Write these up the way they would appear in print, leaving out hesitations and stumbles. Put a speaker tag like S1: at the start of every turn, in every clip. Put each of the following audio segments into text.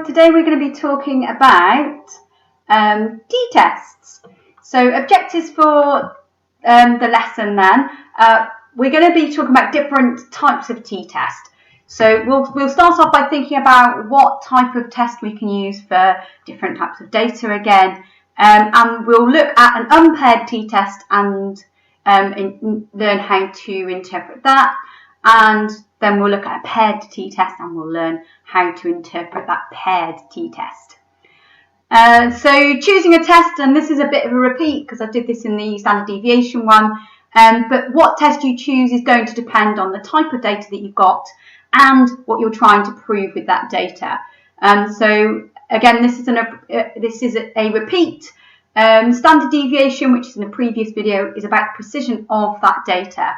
S1: today we're going to be talking about t-tests. So objectives for the lesson then, we're going to be talking about different types of t-test. So we'll start off by thinking about what type of test we can use for different types of data again, and we'll look at an unpaired t-test and learn how to interpret that, and then we'll look at a paired t-test and we'll learn how to interpret that paired t-test. So choosing a test, and this is a bit of a repeat because I did this in the standard deviation one, but what test you choose is going to depend on the type of data that you've got and what you're trying to prove with that data. So again, this is a repeat. Standard deviation, which is in a previous video, is about precision of that data.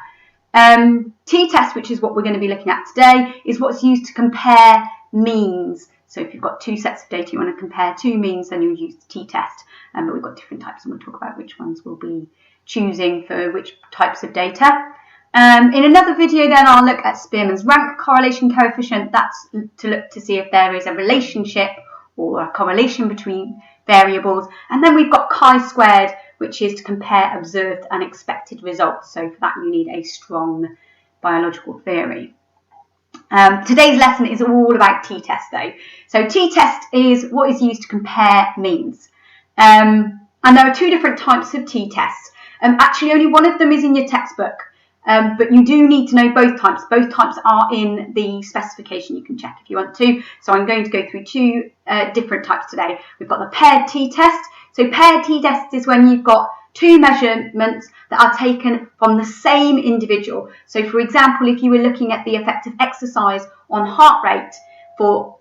S1: T-test, which is what we're going to be looking at today, is what's used to compare means. So if you've got two sets of data you want to compare two means, then you'll use the t-test. But we've got different types, and we'll talk about which ones we'll be choosing for which types of data. In another video then I'll look at Spearman's rank correlation coefficient. That's to look to see if there is a relationship or a correlation between variables. And then we've got chi-squared, which is to compare observed and expected results. So for that you need a strong biological theory. Today's lesson is all about t-test though. So t-test is what is used to compare means. And there are two different types of t-tests. Actually only one of them is in your textbook, but you do need to know both types. Both types are in the specification. You can check if you want to. So I'm going to go through two different types today. We've got the paired t-test. So paired t-test is when you've got two measurements that are taken from the same individual. So for example, if you were looking at the effect of exercise on heart rate for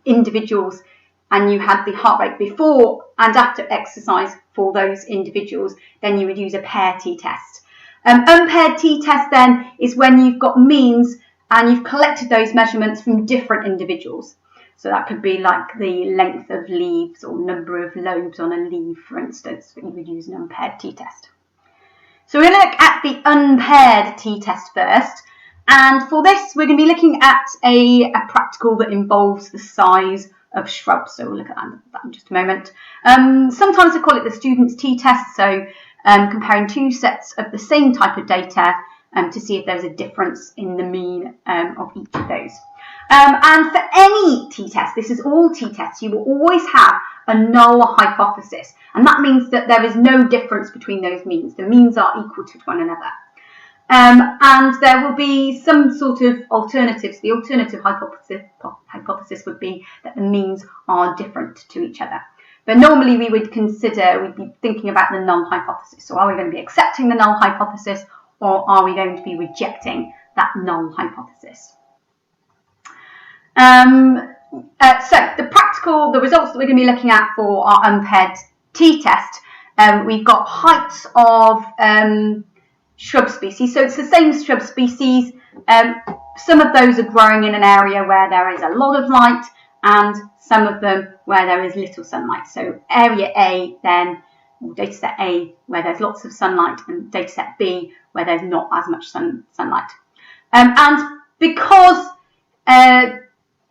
S1: individuals, and you had the heart rate before and after exercise for those individuals, then you would use a paired t-test. Unpaired t-test then is when you've got means and you've collected those measurements from different individuals. So that could be like the length of leaves or number of lobes on a leaf, for instance, but you would use an unpaired t-test. So we're going to look at the unpaired t-test first. And for this, we're going to be looking at a practical that involves the size of shrubs. So we'll look at that in just a moment. Sometimes we call it the student's t-test. So comparing two sets of the same type of data to see if there's a difference in the mean of each of those. And for any t-test, this is all t-tests, you will always have a null hypothesis. And that means that there is no difference between those means. The means are equal to one another. And there will be some sort of alternatives. The alternative hypothesis would be that the means are different to each other. But normally we'd be thinking about the null hypothesis. So are we going to be accepting the null hypothesis, or are we going to be rejecting that null hypothesis? So the results that we're going to be looking at for our unpaired t-test, we've got heights of shrub species. So it's the same shrub species. Some of those are growing in an area where there is a lot of light, and some of them where there is little sunlight. So area A then, or data set A, where there's lots of sunlight, and data set B, where there's not as much sunlight. And because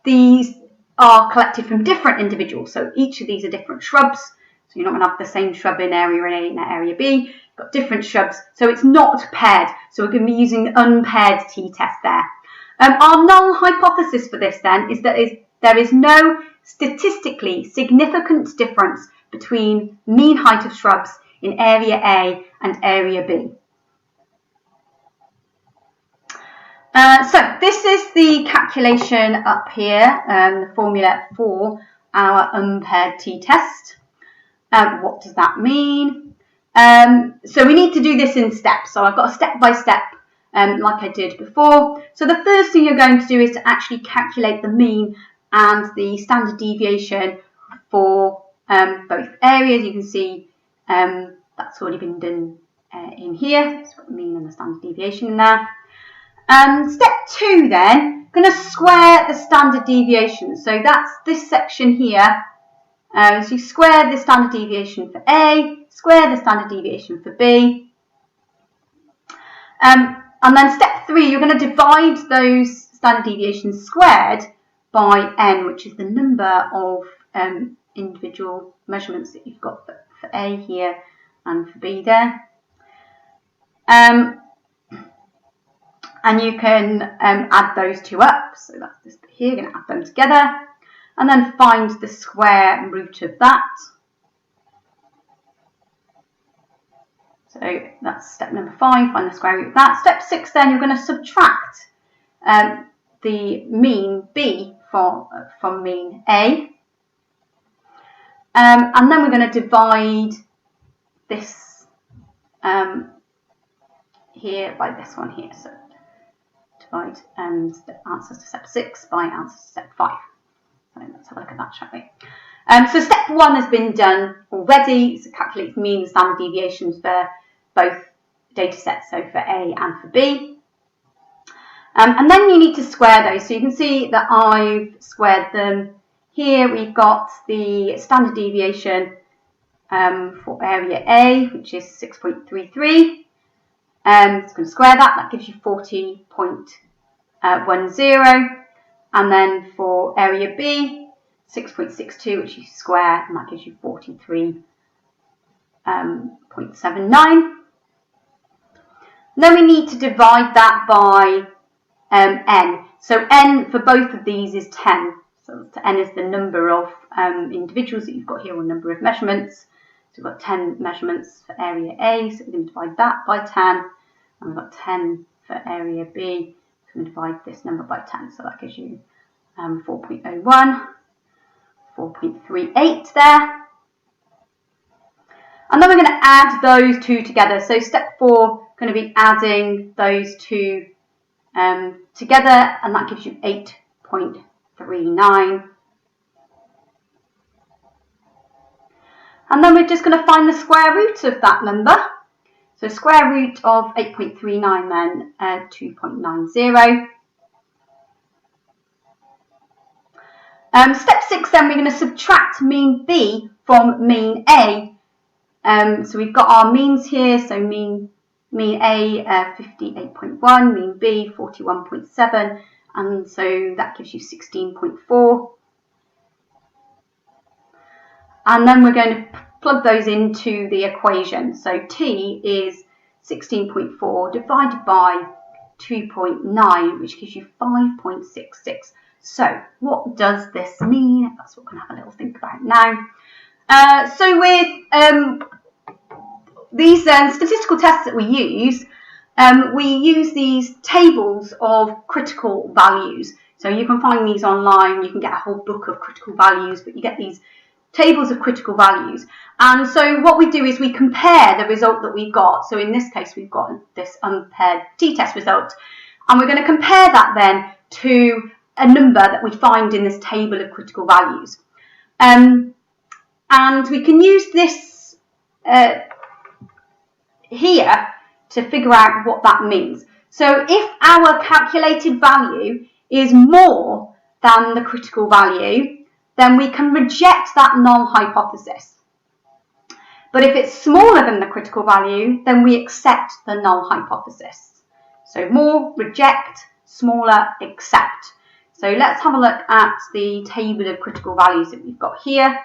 S1: these are collected from different individuals, so each of these are different shrubs, so you're not going to have the same shrub in area A and area B, you've got different shrubs, so it's not paired, so we're going to be using unpaired t-test there. Our null hypothesis for this then is that there is no statistically significant difference between mean height of shrubs in area A and area B. So this is the calculation up here, the formula for our unpaired t-test. What does that mean? So we need to do this in steps. So I've got a step-by-step like I did before. So the first thing you're going to do is to actually calculate the mean and the standard deviation for both areas. You can see that's already been done in here. So the mean and the standard deviation in there. Step 2 then, going to square the standard deviation. So that's this section here. So you square the standard deviation for A, square the standard deviation for B. And then step 3, you're going to divide those standard deviations squared by n, which is the number of individual measurements that you've got for A here and for B there. And you can add those two up. So that's this bit here, you're going to add them together. And then find the square root of that. So that's step number 5, find the square root of that. Step 6 then, you're going to subtract the mean B from mean A. And then we're going to divide this here by this one here. So divide the answers to step 6 by answers to step 5. So let's have a look at that, shall we? So step 1 has been done already. So calculate mean and standard deviations for both data sets, so for A and for B. And then you need to square those. So you can see that I've squared them. Here we've got the standard deviation for area A, which is 6.33. It's going to square that. That gives you 40.10. And then for area B, 6.62, which you square, and that gives you 43.79. Then we need to divide that by n. So n for both of these is 10. So n is the number of individuals that you've got here, or number of measurements. So we've got 10 measurements for area A, so we're going to divide that by 10. And we've got 10 for area B, so we're going to divide this number by 10. So that gives you 4.01, 4.38 there. And then we're going to add those two together. So step 4, going to be adding those two together, and that gives you 8.39. And then we're just going to find the square root of that number. So square root of 8.39 then, 2.90. Step 6 then, we're going to subtract mean B from mean A. So we've got our means here, so mean A 58.1, mean B 41.7, and so that gives you 16.4. And then we're going to plug those into the equation. So T is 16.4 divided by 2.9, which gives you 5.66. So what does this mean? That's what we're going to have a little think about now. So with these statistical tests that we use these tables of critical values. So you can find these online, you can get a whole book of critical values, but you get these tables of critical values. And so what we do is we compare the result that we've got. So in this case, we've got this unpaired t-test result. And we're going to compare that then to a number that we find in this table of critical values. And we can use this here to figure out what that means. So if our calculated value is more than the critical value, then we can reject that null hypothesis. But if it's smaller than the critical value, then we accept the null hypothesis. So more, reject, smaller, accept. So let's have a look at the table of critical values that we've got here.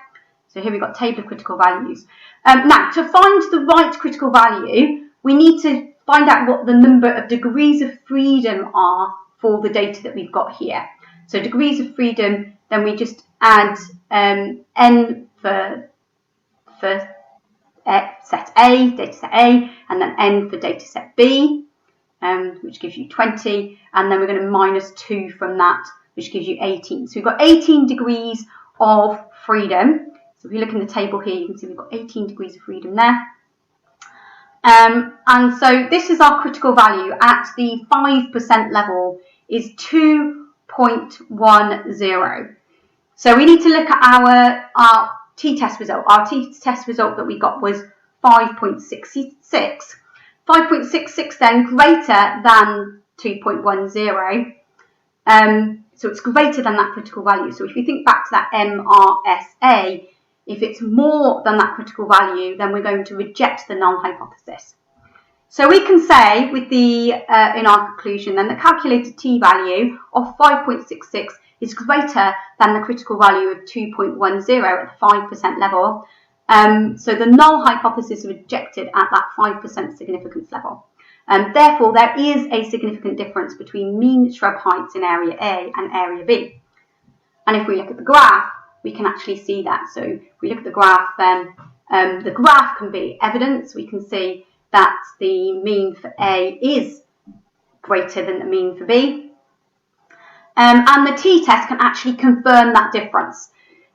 S1: So here we've got table of critical values. Now, to find the right critical value, we need to find out what the number of degrees of freedom are for the data that we've got here. So degrees of freedom, then we just add n for set A, data set A, and then n for data set B, which gives you 20, and then we're going to minus 2 from that, which gives you 18. So we've got 18 degrees of freedom. So if you look in the table here, you can see we've got 18 degrees of freedom there. And so this is our critical value at the 5% level is 2.10. So we need to look at our t-test result. Our t-test result that we got was 5.66. 5.66 then greater than 2.10. So it's greater than that critical value. So if you think back to that MRSA, if it's more than that critical value, then we're going to reject the null hypothesis. So we can say with the in our conclusion then the calculated t-value of 5.66 is greater than the critical value of 2.10 at the 5% level. So the null hypothesis is rejected at that 5% significance level. Therefore, there is a significant difference between mean shrub heights in area A and area B. And if we look at the graph, we can actually see that. So if we look at the graph, then the graph can be evidence. We can see that the mean for A is greater than the mean for B. And the t-test can actually confirm that difference.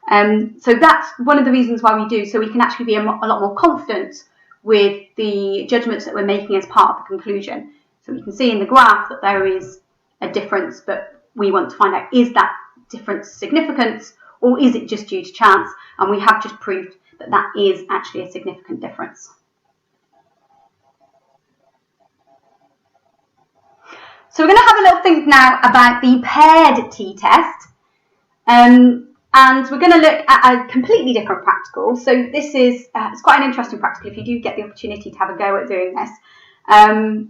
S1: So that's one of the reasons why we do, so we can actually be a lot more confident with the judgments that we're making as part of the conclusion. So we can see in the graph that there is a difference, but we want to find out, is that difference significant or is it just due to chance? And we have just proved that that is actually a significant difference. So we're going to have a little think now about the paired t-test. And we're going to look at a completely different practical. So this is it's quite an interesting practical if you do get the opportunity to have a go at doing this.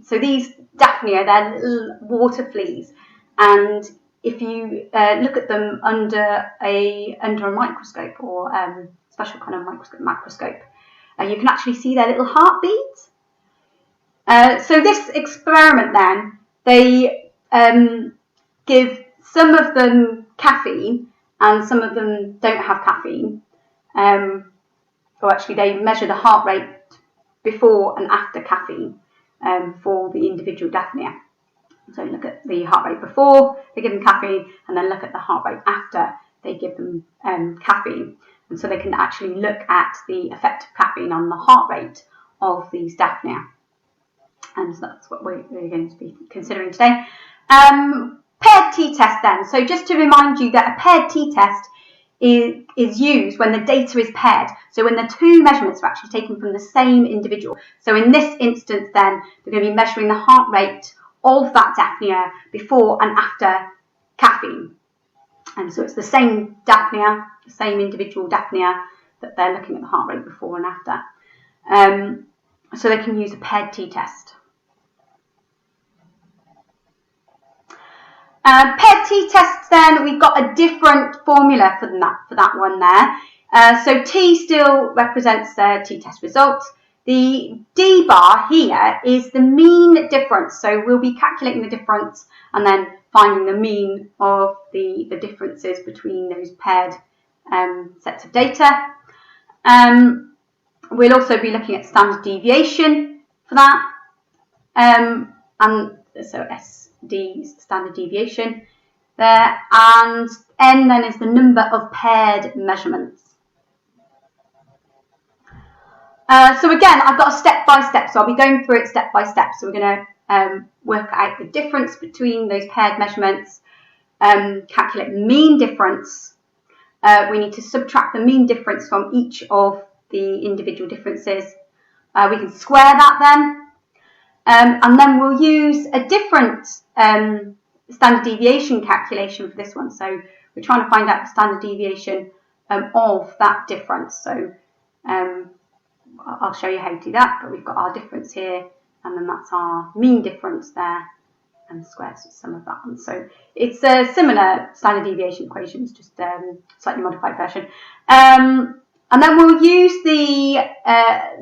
S1: So these Daphnia, they're little water fleas, and if you look at them under a microscope or special kind of microscope, you can actually see their little heartbeats. So this experiment then, they give some of them caffeine and some of them don't have caffeine. Or actually they measure the heart rate before and after caffeine for the individual Daphnia. So look at the heart rate before they give them caffeine and then look at the heart rate after they give them caffeine. And so they can actually look at the effect of caffeine on the heart rate of these Daphnia. And so that's what we're going to be considering today. Paired t-test then. So just to remind you that a paired t-test is used when the data is paired. So when the two measurements are actually taken from the same individual. So in this instance then, we're going to be measuring the heart rate of that Daphnia before and after caffeine. And so it's the same Daphnia, the same individual Daphnia that they're looking at the heart rate before and after. So they can use a paired t-test. Paired t-tests then, we've got a different formula for that one there. So T still represents the t-test result. The D bar here is the mean difference. So we'll be calculating the difference and then finding the mean of the differences between those paired sets of data. We'll also be looking at standard deviation for that. And so SD is the standard deviation there. And N then is the number of paired measurements. So again, I've got a step-by-step, so I'll be going through it step-by-step. So we're going to work out the difference between those paired measurements, calculate the mean difference. We need to subtract the mean difference from each of the individual differences. We can square that then. And then we'll use a different standard deviation calculation for this one. So we're trying to find out the standard deviation of that difference. So I'll show you how to do that, but we've got our difference here, and then that's our mean difference there, and squares some of that one. So it's a similar standard deviation equations, just slightly modified version. And then we'll use the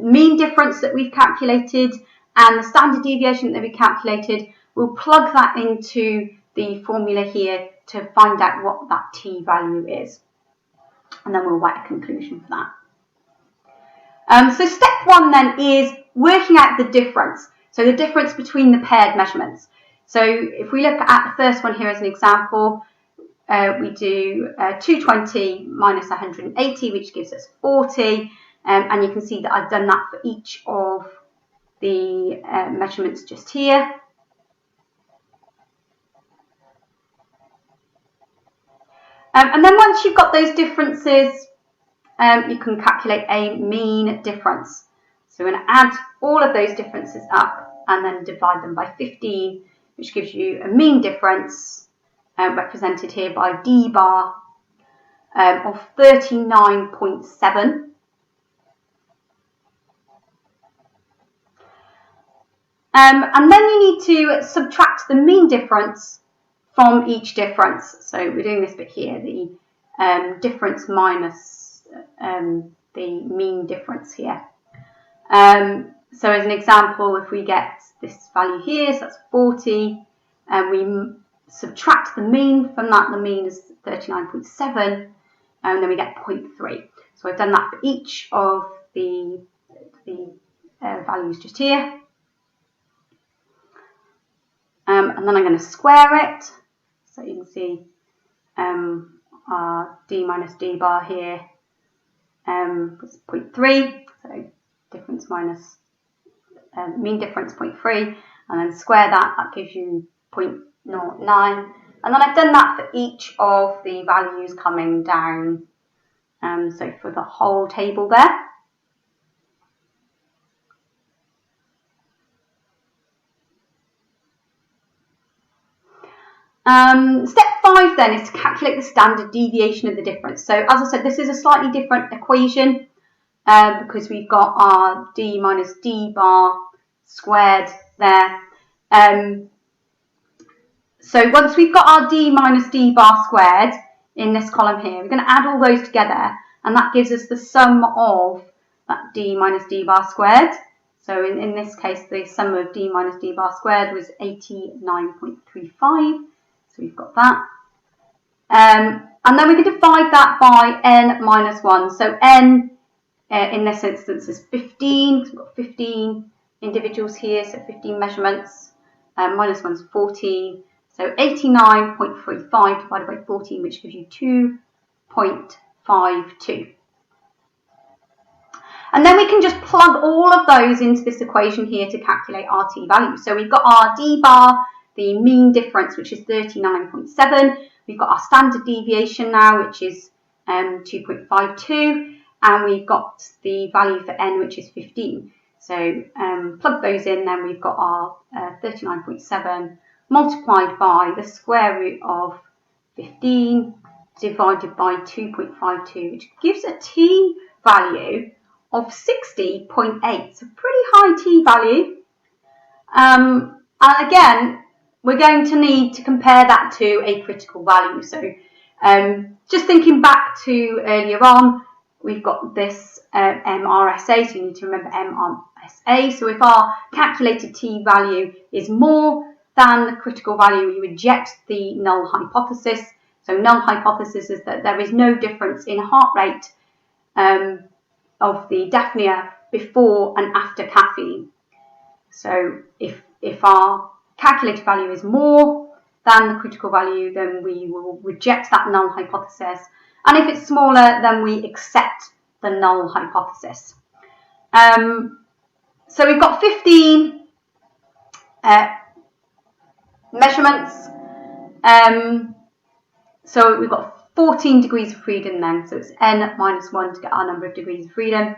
S1: mean difference that we've calculated and the standard deviation that we calculated. We'll plug that into the formula here to find out what that t value is, and then we'll write a conclusion for that. So step one then is working out the difference. So the difference between the paired measurements. So if we look at the first one here as an example, we do 220 minus 180, which gives us 40. And you can see that I've done that for each of the measurements just here. And then once you've got those differences, you can calculate a mean difference. So we're going to add all of those differences up and then divide them by 15, which gives you a mean difference represented here by D bar of 39.7. And then you need to subtract the mean difference from each difference. So we're doing this bit here, the difference minus the mean difference here. So as an example, if we get this value here, so that's 40, and we subtract the mean from that, the mean is 39.7, and then we get 0.3. So I've done that for each of the values just here. And then I'm going to square it. So you can see our d minus d bar here was 0.3. So difference minus mean difference 0.3. And then square that, that gives you 0.09. And then I've done that for each of the values coming down. So for the whole table there. Step 5 then is to calculate the standard deviation of the difference. So as I said, this is a slightly different equation because we've got our d minus d bar squared there. So once we've got our d minus d bar squared in this column here, we're going to add all those together, and that gives us the sum of that d minus d bar squared. So in this case, the sum of d minus d bar squared was 89.35. So we've got that. And then we can divide that by n minus 1. So n in this instance is 15. So we've got 15 individuals here, so 15 measurements. Minus 1 is 14. So 89.35 divided by 14, which gives you 2.52. And then we can just plug all of those into this equation here to calculate our t value. So we've got our d bar, the mean difference, which is 39.7. We've got our standard deviation now, which is 2.52. And we've got the value for n, which is 15. So plug those in, then we've got our 39.7 multiplied by the square root of 15 divided by 2.52, which gives a t value of 60.8. So pretty high t value. And again, we're going to need to compare that to a critical value. So just thinking back to earlier on, we've got this MRSA, so you need to remember MRSA. So if our calculated t value is more than the critical value, we reject the null hypothesis. So null hypothesis is that there is no difference in heart rate of the Daphnia before and after caffeine. So if our calculated value is more than the critical value, then we will reject that null hypothesis. And if it's smaller, then we accept the null hypothesis. So we've got 15 measurements. So we've got 14 degrees of freedom then. So it's n minus 1 to get our number of degrees of freedom.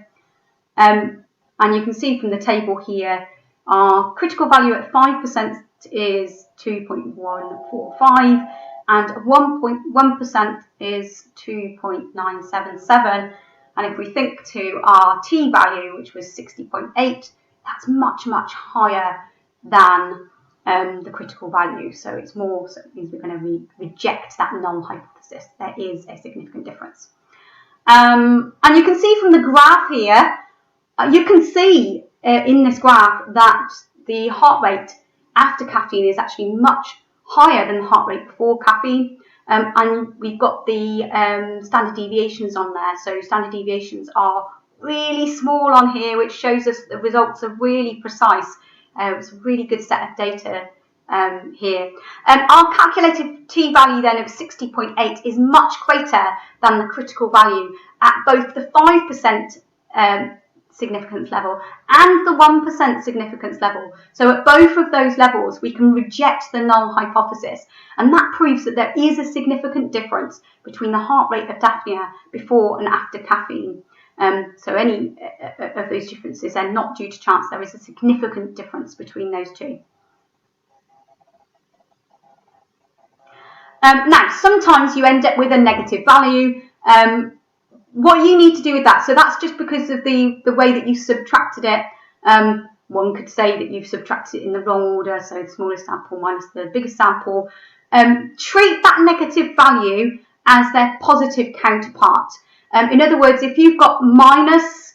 S1: And you can see from the table here, our critical value at 5% is 2.145 and 1.1% is 2.977. And if we think to our t value, which was 60.8, that's much, much higher than the critical value. So it's more, so it means we're going to reject that null hypothesis. There is a significant difference. And you can see from the graph here, you can see in this graph that the heart rate after caffeine is actually much higher than the heart rate before caffeine. And we've got the standard deviations on there. So standard deviations are really small on here, which shows us the results are really precise. It's a really good set of data here. Our calculated t value then of 60.8 is much greater than the critical value at both the 5% significance level and the 1% significance level. So at both of those levels, we can reject the null hypothesis. And that proves that there is a significant difference between the heart rate of Daphnia before and after caffeine. So any of those differences are not due to chance. There is a significant difference between those two. Now, sometimes you end up with a negative value. What you need to do with that, so that's just because of the way that you subtracted it. One could say that you've subtracted it in the wrong order, so the smallest sample minus the biggest sample. treat that negative value as their positive counterpart. In other words, if you've got minus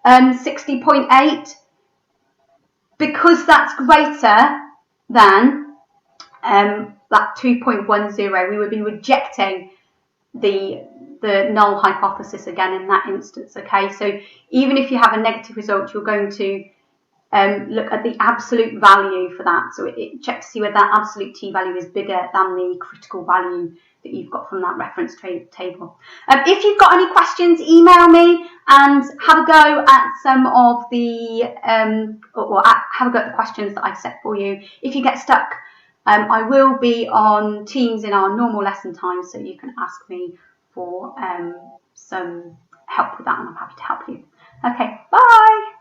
S1: 60.8, because that's greater than that 2.10, we would be rejecting the null hypothesis again in that instance. Okay, so even if you have a negative result, you're going to look at the absolute value for that. So it checks to see whether that absolute t-value is bigger than the critical value that you've got from that reference table. If you've got any questions, email me and have a go at some of the, have a go at the questions that I've set for you. If you get stuck, I will be on Teams in our normal lesson time, so you can ask me for some help with that, and I'm happy to help you. Okay, bye.